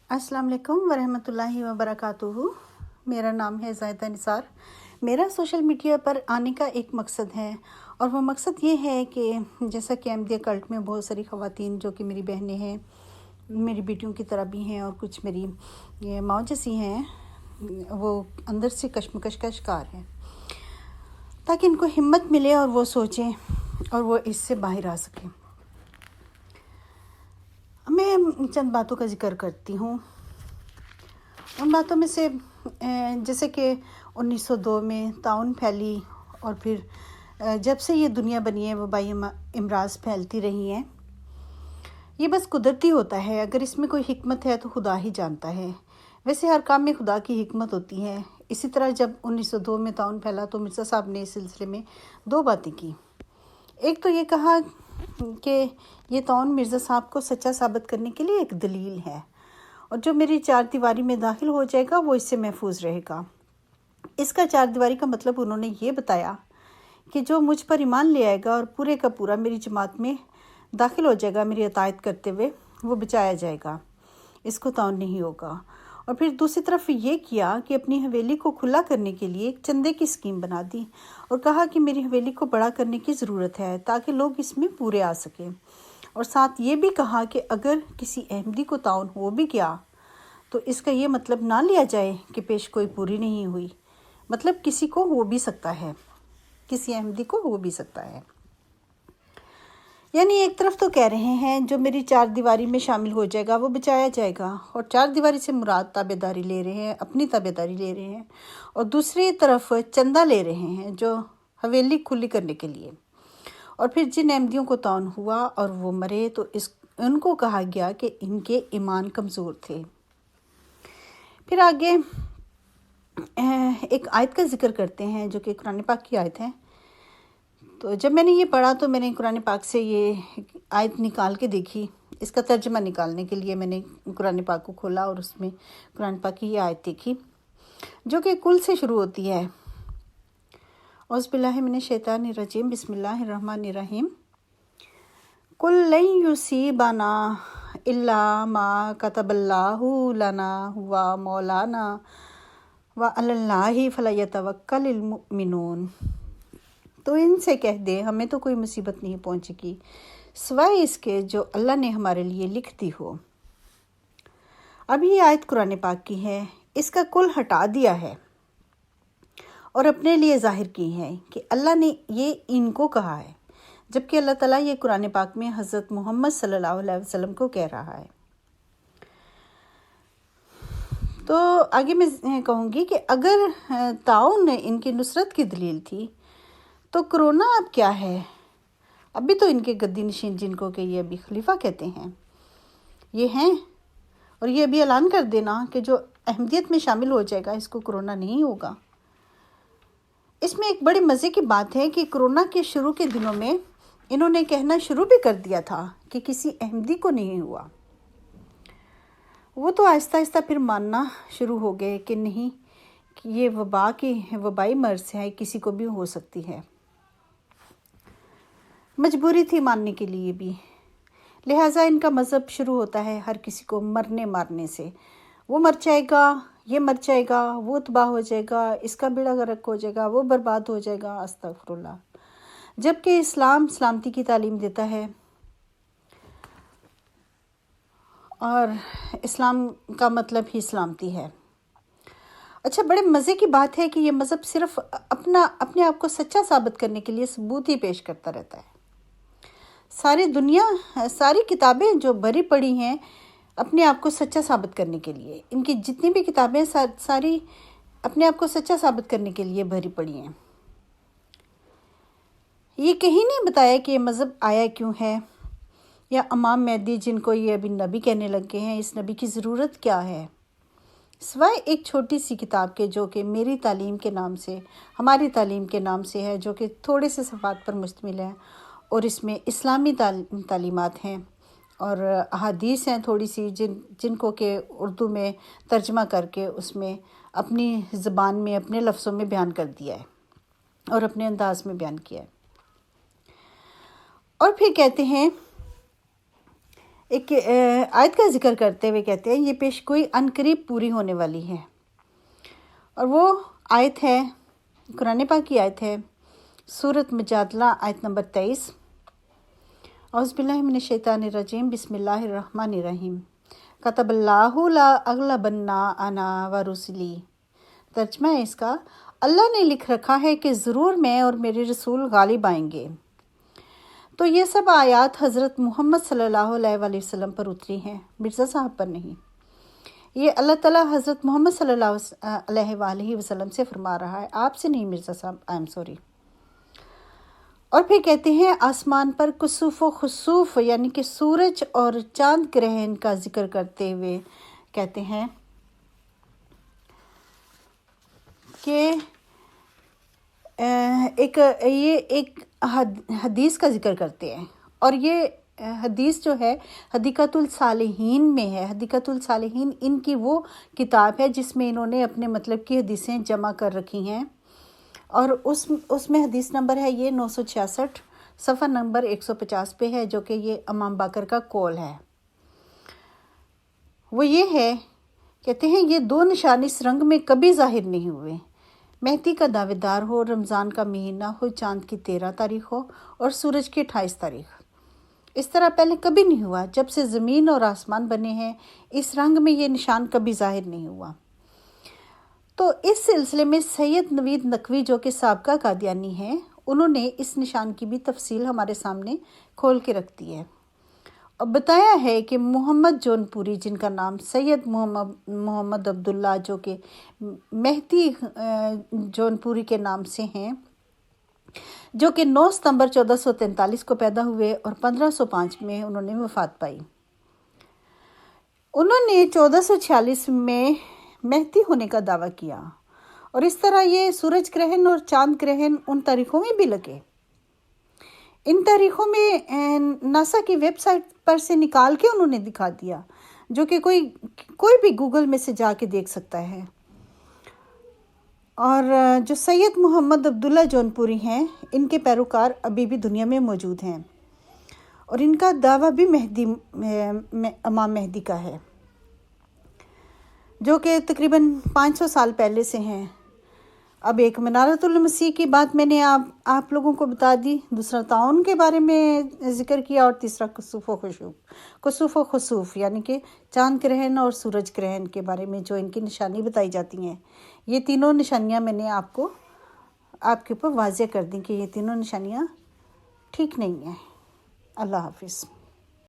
अस्सलाम वालेकुम वरहमतुल्लाहि वबरकातुहू। मेरा नाम है ज़ाहिदा निसार। मेरा सोशल मीडिया पर आने का एक मकसद है और वो मकसद ये है कि जैसा कि अहमदिया कल्ट में बहुत सारी ख़वातीन जो कि मेरी बहनें हैं, मेरी बेटियों की तरह भी हैं और कुछ मेरी ये माँ जैसी हैं, वो अंदर से कशमकश का शिकार हैं, ताकि इनको हिम्मत मिले और वो सोचें और वो इससे बाहर आ सकें। मैं चंद बातों का जिक्र करती हूँ। उन बातों में से जैसे कि 1902 में ताउन फैली और फिर जब से ये दुनिया बनी है वबाई अमराज फैलती रही हैं। ये बस कुदरती होता है, अगर इसमें कोई हिकमत है तो खुदा ही जानता है। वैसे हर काम में खुदा की हिकमत होती है। इसी तरह जब 1902 में ताउन फैला तो मिर्ज़ा साहब ने इस सिलसिले में दो बातें की। एक तो ये कहा कि ये ताउन मिर्ज़ा साहब को सच्चा साबित करने के लिए एक दलील है और जो मेरी चार दीवारी में दाखिल हो जाएगा वो इससे महफूज रहेगा। इसका चार दीवारी का मतलब उन्होंने ये बताया कि जो मुझ पर ईमान ले आएगा और पूरे का पूरा मेरी जमात में दाखिल हो जाएगा मेरी अतायत करते हुए, वो बचाया जाएगा, इसको ताउन नहीं होगा। और फिर दूसरी तरफ ये किया कि अपनी हवेली को खुला करने के लिए एक चंदे की स्कीम बना दी और कहा कि मेरी हवेली को बड़ा करने की ज़रूरत है ताकि लोग इसमें पूरे आ सकें। और साथ ये भी कहा कि अगर किसी अहमदी को ताउन हो भी गया तो इसका ये मतलब ना लिया जाए कि पेश कोई पूरी नहीं हुई, मतलब किसी को हो भी सकता है, किसी अहमदी को हो भी सकता है। यानी एक तरफ तो कह रहे हैं जो मेरी चार दीवारी में शामिल हो जाएगा वो बचाया जाएगा और चार दीवारी से मुराद ताबेदारी ले रहे हैं, अपनी ताबेदारी ले रहे हैं, और दूसरी तरफ चंदा ले रहे हैं जो हवेली खुली करने के लिए। और फिर जिन अहमदियों को ताउन हुआ और वो मरे तो उनको कहा गया कि इनके ईमान कमज़ोर थे। फिर आगे एक आयत का जिक्र करते हैं जो कि कुरान पाक की आयत है। तो जब मैंने ये पढ़ा तो मैंने कुरान पाक से ये आयत निकाल के देखी। इसका तर्जुमा निकालने के लिए मैंने कुरान पाक को खोला और उसमें कुरान पाक की ये आयत देखी जो कि कुल से शुरू होती है। औज़ुबिल्लाहि मिनश्शैतानिर्रजीम, बिस्मिल्लाहिर्रहमानिर्रहीम। कुल लन युसीबाना इल्ला मा कतबल्लाहु लना हुवा मौलाना व अलल्लाहि फलयतवक्कलिल मुमिनून। तो इनसे कह दे हमें तो कोई मुसीबत नहीं पहुंचेगी सिवाय इसके जो अल्लाह ने हमारे लिए लिख दी हो। अब ये आयत कुरान पाक की है, इसका कुल हटा दिया है और अपने लिए जाहिर की है कि अल्लाह ने ये इनको कहा है, जबकि अल्लाह ताला ये कुरान पाक में हज़रत मोहम्मद सल्लल्लाहु अलैहि वसल्लम को कह रहा है। तो आगे मैं कहूँगी कि अगर ताउन इनकी नुसरत की दलील थी तो कोरोना अब क्या है। अभी तो इनके गद्दी नशीन जिनको कि ये अभी खलीफा कहते हैं ये हैं, और ये अभी ऐलान कर देना कि जो अहमदियत में शामिल हो जाएगा इसको कोरोना नहीं होगा। इसमें एक बड़े मज़े की बात है कि कोरोना के शुरू के दिनों में इन्होंने कहना शुरू भी कर दिया था कि किसी अहमदी को नहीं हुआ। वो तो आहिस्ता आहिस्ता फिर मानना शुरू हो गए कि नहीं, कि ये वबाई मर्ज़ है, किसी को भी हो सकती है। मजबूरी थी मानने के लिए भी, लिहाजा इनका मज़हब शुरू होता है हर किसी को मरने मारने से। वो मर जाएगा, ये मर जाएगा, वो तबाह हो जाएगा, इसका बेड़ा गर्क हो जाएगा, वो बर्बाद हो जाएगा, अस्तगफुरुल्लाह। जबकि इस्लाम सलामती की तालीम देता है और इस्लाम का मतलब ही सलामती है। अच्छा, बड़े मज़े की बात है कि ये मज़हब सिर्फ अपने आप को सच्चा साबित करने के लिए सबूत ही पेश करता रहता है। सारी किताबें जो भरी पड़ी हैं अपने आप को सच्चा साबित करने के लिए, इनकी जितनी भी किताबें सारी अपने आप को सच्चा साबित करने के लिए भरी पड़ी हैं। ये कहीं नहीं बताया कि ये मज़हब आया क्यों है या इमाम मेहदी जिनको ये अभी नबी कहने लग गए हैं, इस नबी की ज़रूरत क्या है, सिवाय एक छोटी सी किताब के जो कि मेरी तालीम के नाम से, हमारी तालीम के नाम से है, जो कि थोड़े से सफ़ात पर मुश्तमिल है और इसमें इस्लामी तालीमात हैं और अहादीस हैं थोड़ी सी जिनको कि उर्दू में तर्जमा करके उसमें अपनी ज़बान में अपने लफ्ज़ों में बयान कर दिया है और अपने अंदाज में बयान किया है। और फिर कहते हैं ایک آیت کا ذکر کرتے ہوئے کہتے ہیں یہ پیشگوئی عنقریب پوری ہونے والی ہے، اور وہ آیت ہے قرآن پاک کی آیت ہے سورۃ مجادلہ آیت نمبر 23۔ اعوذ باللہ من الشیطان الرجیم، بسم اللہ الرحمن الرحیم۔ کتب اللہ لا اغلبن انا ورسلی۔ ترجمہ ہے اس کا، اللہ نے لکھ رکھا ہے کہ ضرور میں اور میرے رسول غالب آئیں گے۔ تو یہ سب آیات حضرت محمد صلی اللہ علیہ وآلہ وسلم پر اتری ہیں، مرزا صاحب پر نہیں۔ یہ اللہ تعالیٰ حضرت محمد صلی اللہ علیہ وآلہ وسلم سے فرما رہا ہے، آپ سے نہیں مرزا صاحب، آئی ایم سوری۔ اور پھر کہتے ہیں آسمان پر کسوف و خسوف یعنی کہ سورج اور چاند گرہن کا ذکر کرتے ہوئے کہتے ہیں کہ یہ ایک حدیث کا ذکر کرتے ہیں، اور یہ حدیث جو ہے حدیقۃ الصالحین میں ہے۔ حدیقۃ الصالحین ان کی وہ کتاب ہے جس میں انہوں نے اپنے مطلب کی حدیثیں جمع کر رکھی ہیں، اور اس میں حدیث نمبر ہے یہ 966، صفحہ نمبر 150 پہ ہے، جو کہ یہ امام باقر کا قول ہے۔ وہ یہ ہے، کہتے ہیں یہ دو نشان اس رنگ میں کبھی ظاہر نہیں ہوئے، مہدی کا دعویدار ہو، رمضان کا مہینہ ہو، چاند کی 13 تاریخ ہو اور سورج کی 28 تاریخ۔ اس طرح پہلے کبھی نہیں ہوا، جب سے زمین اور آسمان بنے ہیں اس رنگ میں یہ نشان کبھی ظاہر نہیں ہوا۔ تو اس سلسلے میں سید نوید نقوی جو کہ سابقہ قادیانی ہیں، انہوں نے اس نشان کی بھی تفصیل ہمارے سامنے کھول کے رکھ دی ہے، اور بتایا ہے کہ محمد جون پوری، جن کا نام سید محمد عبداللہ جو کہ مہدی جون پوری کے نام سے ہیں، جو کہ 9 ستمبر 1443 کو پیدا ہوئے اور 1505 میں انہوں نے وفات پائی۔ انہوں نے 1446 میں مہدی ہونے کا دعویٰ کیا، اور اس طرح یہ سورج گرہن اور چاند گرہن ان تاریخوں میں بھی لگے۔ ان تاریخوں میں ناسا کی ویب سائٹ پر سے نکال کے انہوں نے دکھا دیا، جو کہ کوئی بھی گوگل میں سے جا کے دیکھ سکتا ہے۔ اور جو سید محمد عبداللہ جون پوری ہیں، ان کے پیروکار ابھی بھی دنیا میں موجود ہیں، اور ان کا دعویٰ بھی امام مہدی کا ہے، جو کہ تقریباً 500 سال پہلے سے ہیں۔ اب ایک منارۃ المسیح کی بات میں نے آپ لوگوں کو بتا دی، دوسرا تعاون کے بارے میں ذکر کیا، اور تیسرا کسوف و خسوف یعنی کہ چاند گرہن اور سورج گرہن کے بارے میں جو ان کی نشانی بتائی جاتی ہیں۔ یہ تینوں نشانیاں میں نے آپ کے اوپر واضح کر دیں کہ یہ تینوں نشانیاں ٹھیک نہیں ہیں۔ اللہ حافظ۔